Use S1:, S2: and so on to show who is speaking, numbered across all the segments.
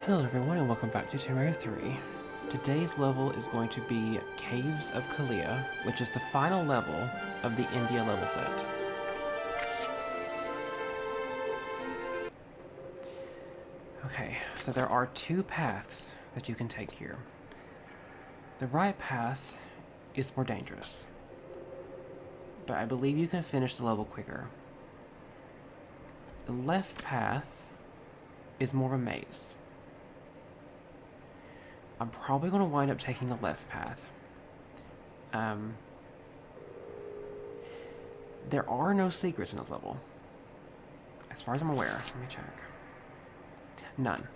S1: Hello everyone and welcome back to Terraria 3. Today's level is going to be Caves of Kaliya, which is the final level of the India level set. Okay, so there are two paths that you can take here. The right path is more dangerous, but I believe you can finish the level quicker. The left path is more of a maze. I'm probably going to wind up taking the left path. There are no secrets in this level. As far as I'm aware. Let me check. None.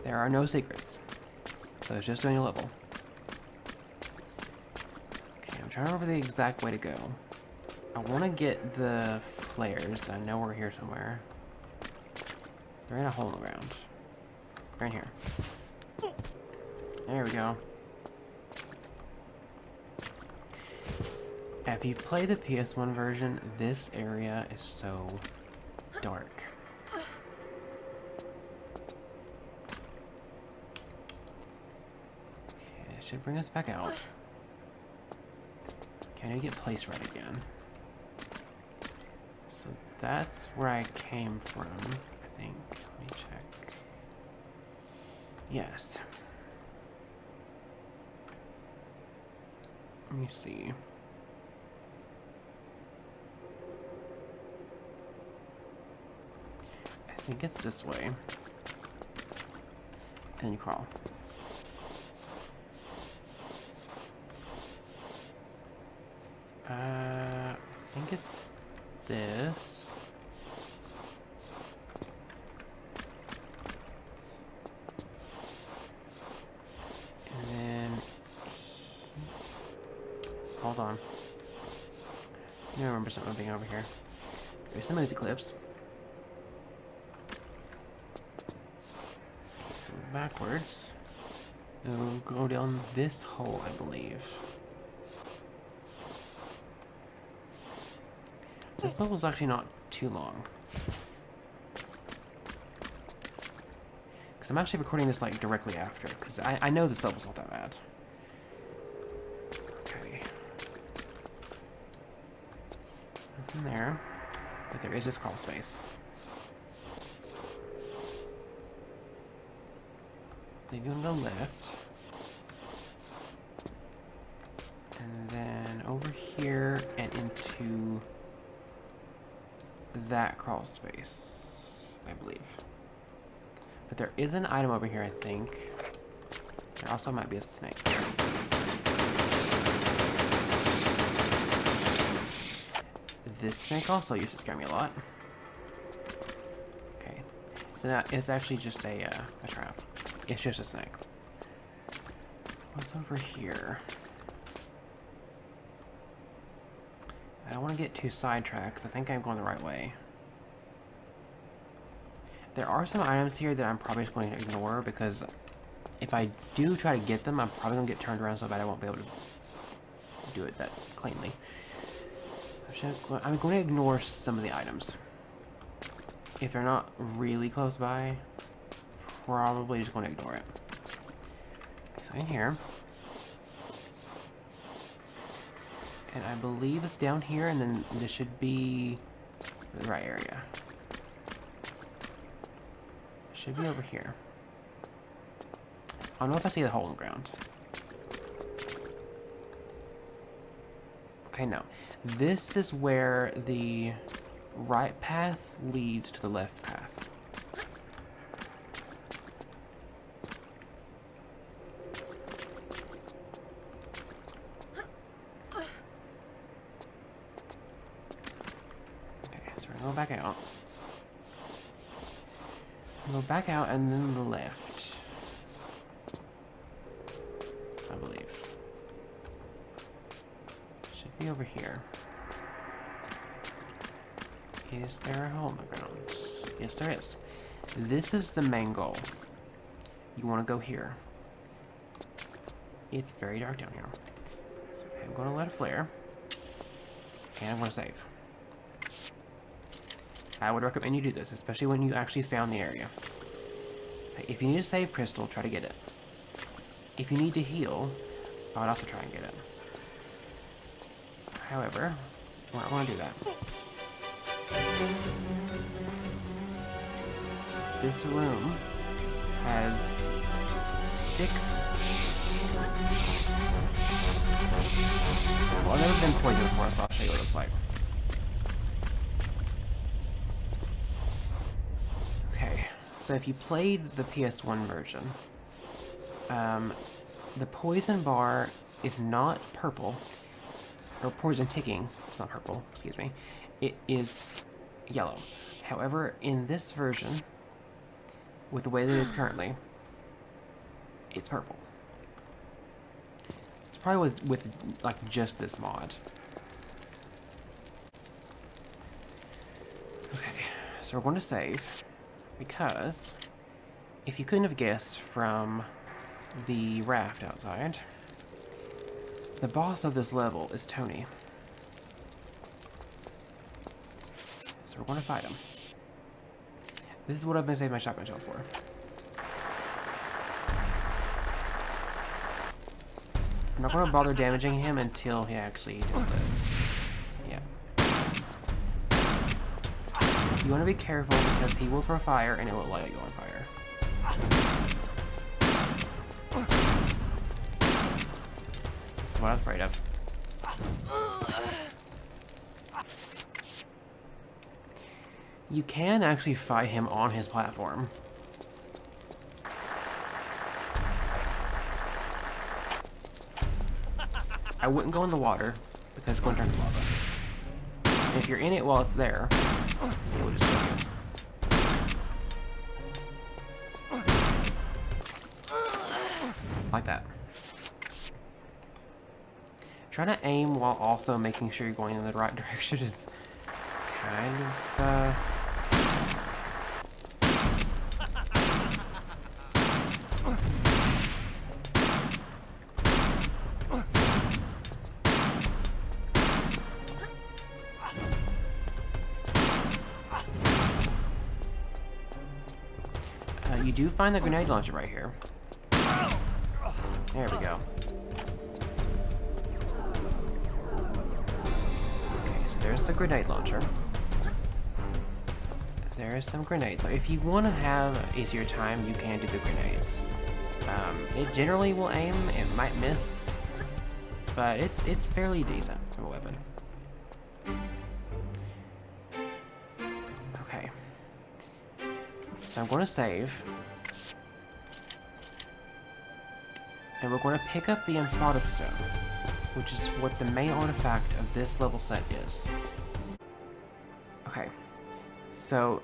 S1: There are no secrets. So it's just doing a level. Okay, I'm trying to remember the exact way to go. I want to get the flares. I know we're here somewhere. They're in a hole in the ground. Right here. There we go. If you play the PS1 version, this area is so dark. Okay, it should bring us back out. Can I get place right again? So that's where I came from, I think. Let me check. Yes. Let me see. I think it's this way. And you crawl. I think it's this. Hold on. I remember something being over here. There's some music clips. Okay, so backwards. We'll go down this hole, I believe. This level's actually not too long. Because I'm actually recording this like directly after, because I know this level's not that bad. From there, but there is this crawl space. Then you're gonna go left, and then over here and into that crawl space, I believe. But there is an item over here, I think. There also might be a snake. This snake also used to scare me a lot. Okay, so it's actually just a trap. It's just a snake. What's over here? I don't want to get too sidetracked because I think I'm going the right way. There are some items here that I'm probably just going to ignore because if I do try to get them, I'm probably going to get turned around so bad I won't be able to do it that cleanly. I'm going to ignore some of the items. If they're not really close by, probably just going to ignore it. So in here. And I believe it's down here, and then this should be the right area. It should be over here. I don't know if I see the hole in the ground. Okay, no. This is where the right path leads to the left path. Okay, so we're gonna go back out. We'll go back out and then the left. I believe. Should be over here. Is there a hole in the ground? Yes, there is. This is the main goal. You want to go here. It's very dark down here. So I'm going to let it flare. And I'm going to save. I would recommend you do this, especially when you actually found the area. If you need to save crystal, try to get it. If you need to heal, I would also try and get it. However, we're not going to do that. This room has 6... Well, I've never been poisoned before, so I'll show you what it looks like. Okay, so if you played the PS1 version, the poison bar is not purple, or poison ticking, it's not purple, excuse me, it is yellow. However, in this version, with the way that it is currently, it's purple. It's probably with like just this mod. Okay, so we're going to save, because if you couldn't have guessed from the raft outside, the boss of this level is Tony. So we're going to fight him. This is what I've been saving my shotgun shell for. I'm not going to bother damaging him until he actually does this. Yeah. You want to be careful because he will throw fire and it will light you on fire. That's what I'm afraid of. You can actually fight him on his platform. I wouldn't go in the water because it's going to turn to lava. And if you're in it while it's there, it will just kill you. Like that. Trying to aim while also making sure you're going in the right direction is kind of, you do find the grenade launcher right here. There we go. Okay, so there's the grenade launcher. There is some grenades. So if you want to have an easier time, you can do the grenades. It generally will aim, it might miss, but it's fairly decent of a weapon. Okay. So I'm going to save. And we're going to pick up the Infata Stone, which is what the main artifact of this level set is. Okay, so,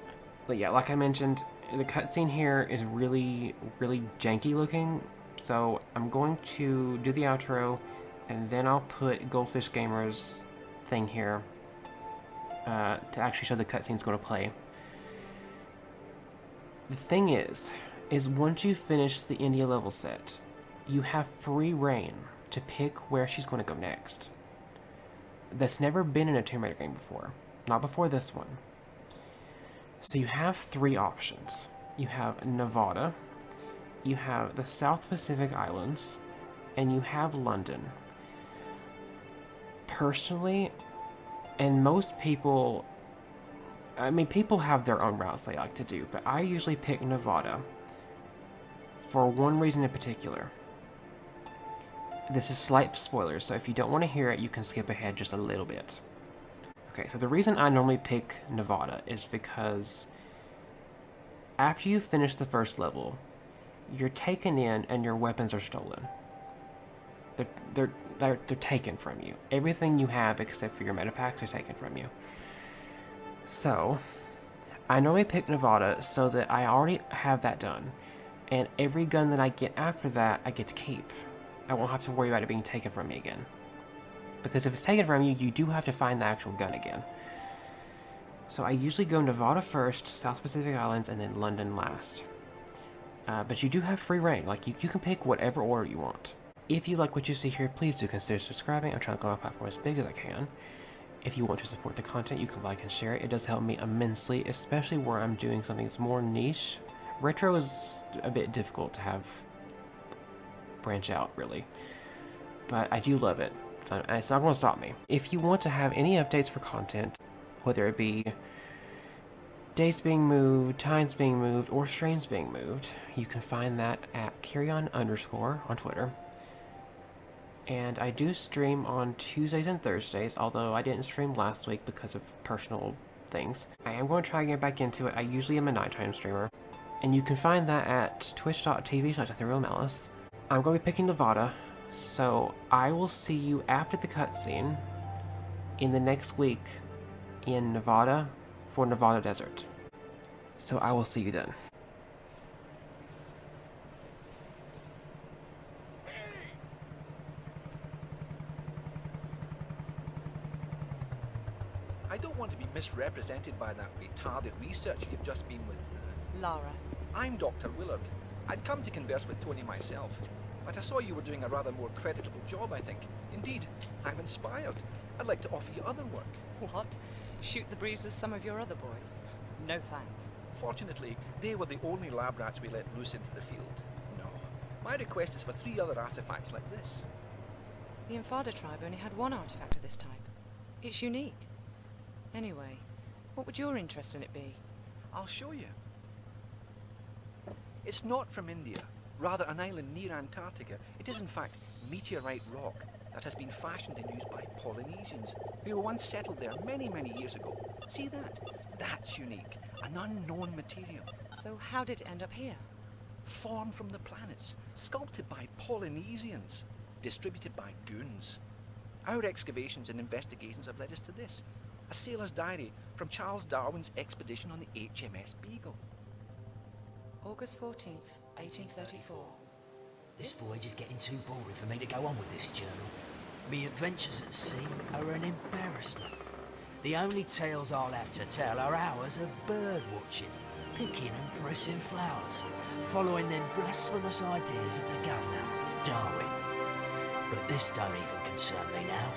S1: yeah, like I mentioned, the cutscene here is really, really janky looking, so I'm going to do the outro, and then I'll put Goldfish Gamer's thing here to actually show the cutscene's going to play. The thing is once you finish the India level set, you have free reign to pick where she's going to go next. That's never been in a Tomb Raider game before. Not before this one. So you have 3 options. You have Nevada, you have the South Pacific Islands, and you have London. Personally, and most people... I mean, people have their own routes they like to do, but I usually pick Nevada for one reason in particular. This is slight spoilers, so if you don't want to hear it, you can skip ahead just a little bit. Okay, so the reason I normally pick Nevada is because after you finish the first level, you're taken in and your weapons are stolen. They're taken from you. Everything you have except for your metapacks are taken from you. So, I normally pick Nevada so that I already have that done, and every gun that I get after that, I get to keep. I won't have to worry about it being taken from me again. Because if it's taken from you, you do have to find the actual gun again. So I usually go Nevada first, South Pacific Islands, and then London last. But you do have free reign. Like, you can pick whatever order you want. If you like what you see here, please do consider subscribing. I'm trying to grow my platform as big as I can. If you want to support the content, you can like and share it. It does help me immensely, especially where I'm doing something that's more niche. Retro is a bit difficult to have branch out, really. But I do love it, so it's not going to stop me. If you want to have any updates for content, whether it be days being moved, times being moved, or streams being moved, you can find that at Kyrion_ on Twitter. And I do stream on Tuesdays and Thursdays, although I didn't stream last week because of personal things. I am going to try to get back into it. I usually am a nighttime streamer. And you can find that at twitch.tv/EtherealMalice. I'm going to be picking Nevada, so I will see you after the cutscene in the next week in Nevada for Nevada Desert. So I will see you then.
S2: I don't want to be misrepresented by that retarded research you've just been with.
S3: Lara.
S2: I'm Dr. Willard. I'd come to converse with Tony myself, but I saw you were doing a rather more creditable job, I think. Indeed, I'm inspired. I'd like to offer you other work.
S3: What? Shoot the breeze with some of your other boys? No thanks.
S2: Fortunately, they were the only lab rats we let loose into the field. No. My request is for 3 other artifacts like this.
S3: The Infada tribe only had one artifact of this type. It's unique. Anyway, what would your interest in it be?
S2: I'll show you. It's not from India, rather an island near Antarctica. It is in fact meteorite rock that has been fashioned and used by Polynesians who once settled there many, many years ago. See that? That's unique. An unknown material.
S3: So how did it end up here?
S2: Formed from the planets, sculpted by Polynesians, distributed by goons. Our excavations and investigations have led us to this. A sailor's diary from Charles Darwin's expedition on the HMS Beagle.
S3: August 14th, 1834.
S4: This voyage is getting too boring for me to go on with this journal. Me adventures at sea are an embarrassment. The only tales I'll have to tell are hours of bird watching, picking and pressing flowers, following them blasphemous ideas of the governor, Darwin. But this don't even concern me now.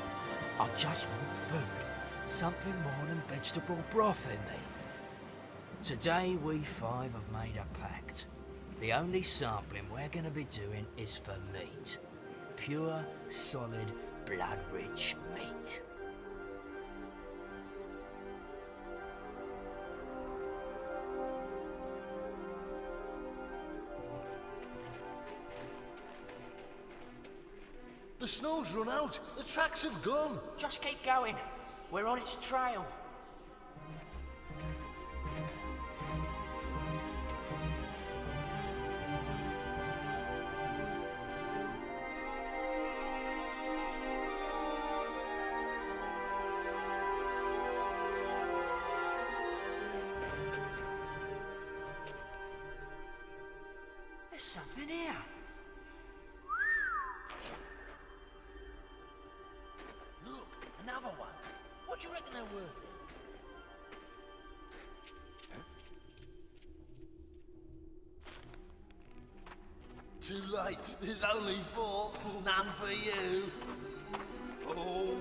S4: I just want food. Something more than vegetable broth in me. Today we 5 have made a pact. The only sampling we're going to be doing is for meat. Pure, solid, blood-rich meat.
S5: The snow's run out. The tracks have gone.
S4: Just keep going. We're on its trail. There's something here.
S5: Look, another one. What do you reckon they're worth then? Too late. There's only 4. None for you.
S2: Oh.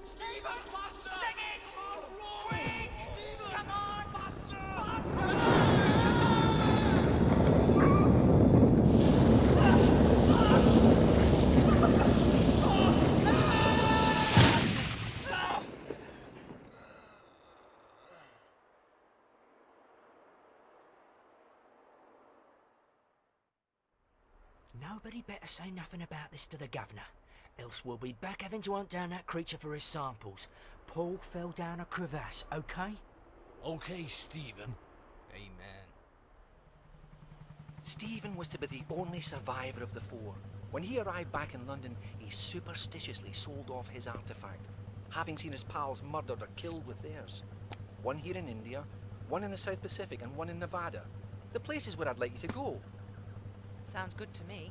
S4: Stephen, Buster! Dang it! Quick! Stephen! Come on, Buster! Nobody better say nothing about this to the governor. Else we'll be back having to hunt down that creature for his samples. Paul fell down a crevasse, okay?
S5: Okay, Stephen.
S2: Amen. Stephen was to be the only survivor of the 4. When he arrived back in London, he superstitiously sold off his artifact, having seen his pals murdered or killed with theirs. One here in India, one in the South Pacific, and one in Nevada. The places where I'd like you to go.
S3: Sounds good to me.